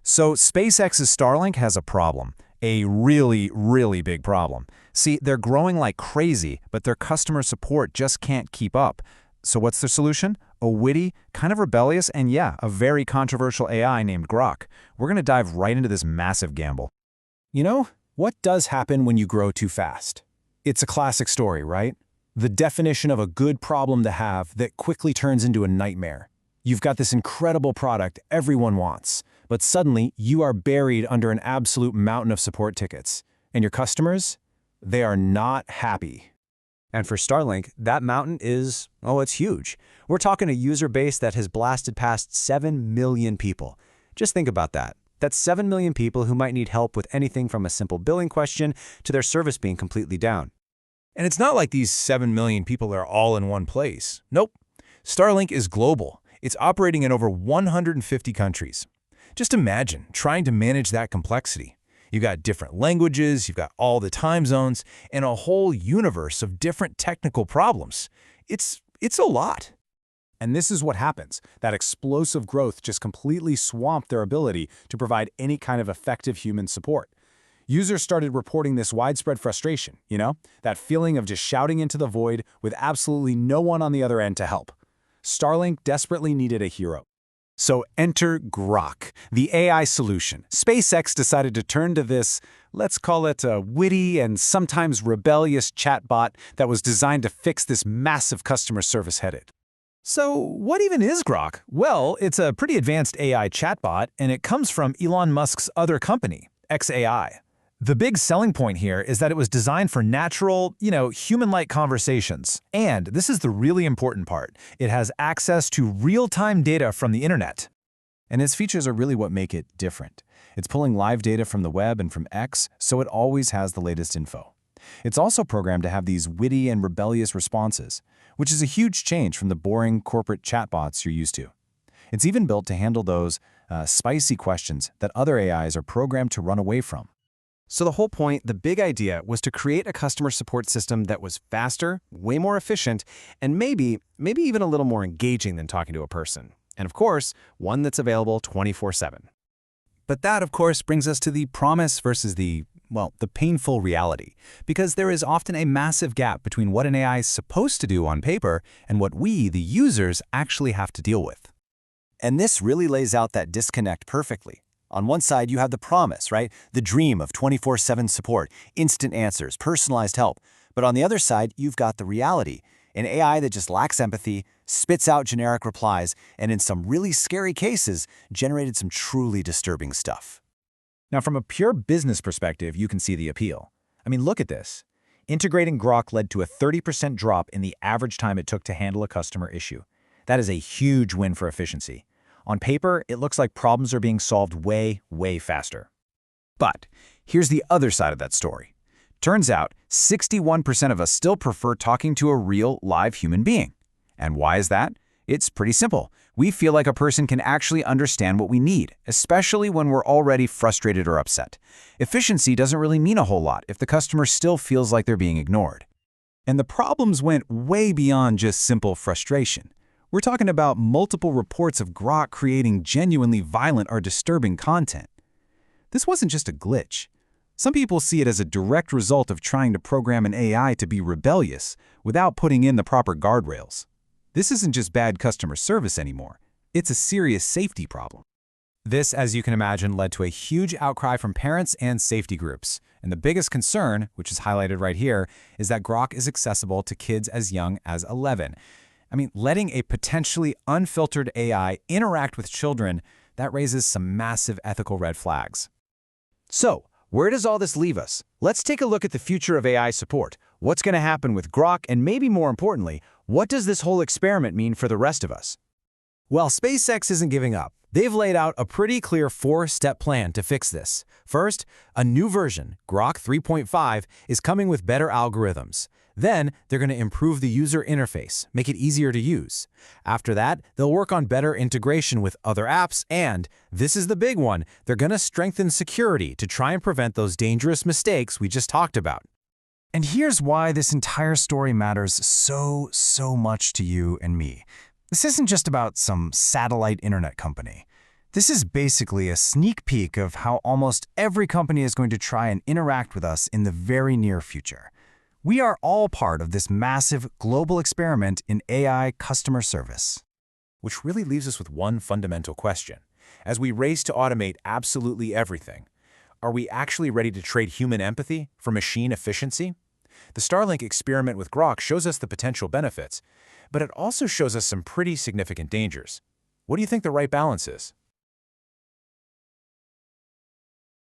So SpaceX's Starlink has a problem. A really, really big problem. See, they're growing like crazy, but their customer support just can't keep up. So what's their solution? A witty, kind of rebellious, and yeah, a very controversial AI named Grok. We're going to dive right into this massive gamble. You know, what does happen when you grow too fast? It's a classic story, right? The definition of a good problem to have that quickly turns into a nightmare. You've got this incredible product everyone wants, but suddenly you are buried under an absolute mountain of support tickets. And your customers? They are not happy. And for Starlink, that mountain is, it's huge. We're talking a user base that has blasted past 7 million people. Just think about that. That's 7 million people who might need help with anything from a simple billing question to their service being completely down. And it's not like these 7 million people are all in one place. Nope. Starlink is global. It's operating in over 150 countries. Just imagine trying to manage that complexity. You've got different languages, you've got all the time zones, and a whole universe of different technical problems. It's a lot. And this is what happens. That explosive growth just completely swamped their ability to provide any kind of effective human support. Users started reporting this widespread frustration, that feeling of just shouting into the void with absolutely no one on the other end to help. Starlink desperately needed a hero. So enter Grok, the AI solution. SpaceX decided to turn to this, let's call it a witty and sometimes rebellious chatbot that was designed to fix this massive customer service headache. So what even is Grok? Well, it's a pretty advanced AI chatbot, and it comes from Elon Musk's other company, xAI. The big selling point here is that it was designed for natural, human-like conversations. And this is the really important part. It has access to real-time data from the internet. And its features are really what make it different. It's pulling live data from the web and from X, so it always has the latest info. It's also programmed to have these witty and rebellious responses, which is a huge change from the boring corporate chatbots you're used to. It's even built to handle those spicy questions that other AIs are programmed to run away from. So the whole point, the big idea, was to create a customer support system that was faster, way more efficient, and maybe even a little more engaging than talking to a person. And of course, one that's available 24/7. But that, of course, brings us to the promise versus the painful reality, because there is often a massive gap between what an AI is supposed to do on paper and what we, the users, actually have to deal with. And this really lays out that disconnect perfectly. On one side, you have the promise, right? The dream of 24/7 support, instant answers, personalized help. But on the other side, you've got the reality, an AI that just lacks empathy, spits out generic replies, and in some really scary cases, generated some truly disturbing stuff. Now, from a pure business perspective, you can see the appeal. I mean, look at this. Integrating Grok led to a 30% drop in the average time it took to handle a customer issue. That is a huge win for efficiency. On paper, it looks like problems are being solved way, way faster. But here's the other side of that story. Turns out, 61% of us still prefer talking to a real, live human being. And why is that? It's pretty simple. We feel like a person can actually understand what we need, especially when we're already frustrated or upset. Efficiency doesn't really mean a whole lot if the customer still feels like they're being ignored. And the problems went way beyond just simple frustration. We're talking about multiple reports of Grok creating genuinely violent or disturbing content. This wasn't just a glitch. Some people see it as a direct result of trying to program an AI to be rebellious without putting in the proper guardrails. This isn't just bad customer service anymore. It's a serious safety problem. This, as you can imagine, led to a huge outcry from parents and safety groups. And the biggest concern, which is highlighted right here, is that Grok is accessible to kids as young as 11. I mean, letting a potentially unfiltered AI interact with children, that raises some massive ethical red flags. So, where does all this leave us? Let's take a look at the future of AI support. What's going to happen with Grok, and maybe more importantly, what does this whole experiment mean for the rest of us? Well, SpaceX isn't giving up. They've laid out a pretty clear 4-step plan to fix this. First, a new version, Grok 3.5, is coming with better algorithms. Then, they're going to improve the user interface, make it easier to use. After that, they'll work on better integration with other apps, and, this is the big one, they're going to strengthen security to try and prevent those dangerous mistakes we just talked about. And here's why this entire story matters so much to you and me. This isn't just about some satellite internet company. This is basically a sneak peek of how almost every company is going to try and interact with us in the very near future. We are all part of this massive global experiment in AI customer service. Which really leaves us with one fundamental question. As we race to automate absolutely everything, are we actually ready to trade human empathy for machine efficiency? The Starlink experiment with Grok shows us the potential benefits, but it also shows us some pretty significant dangers. What do you think the right balance is?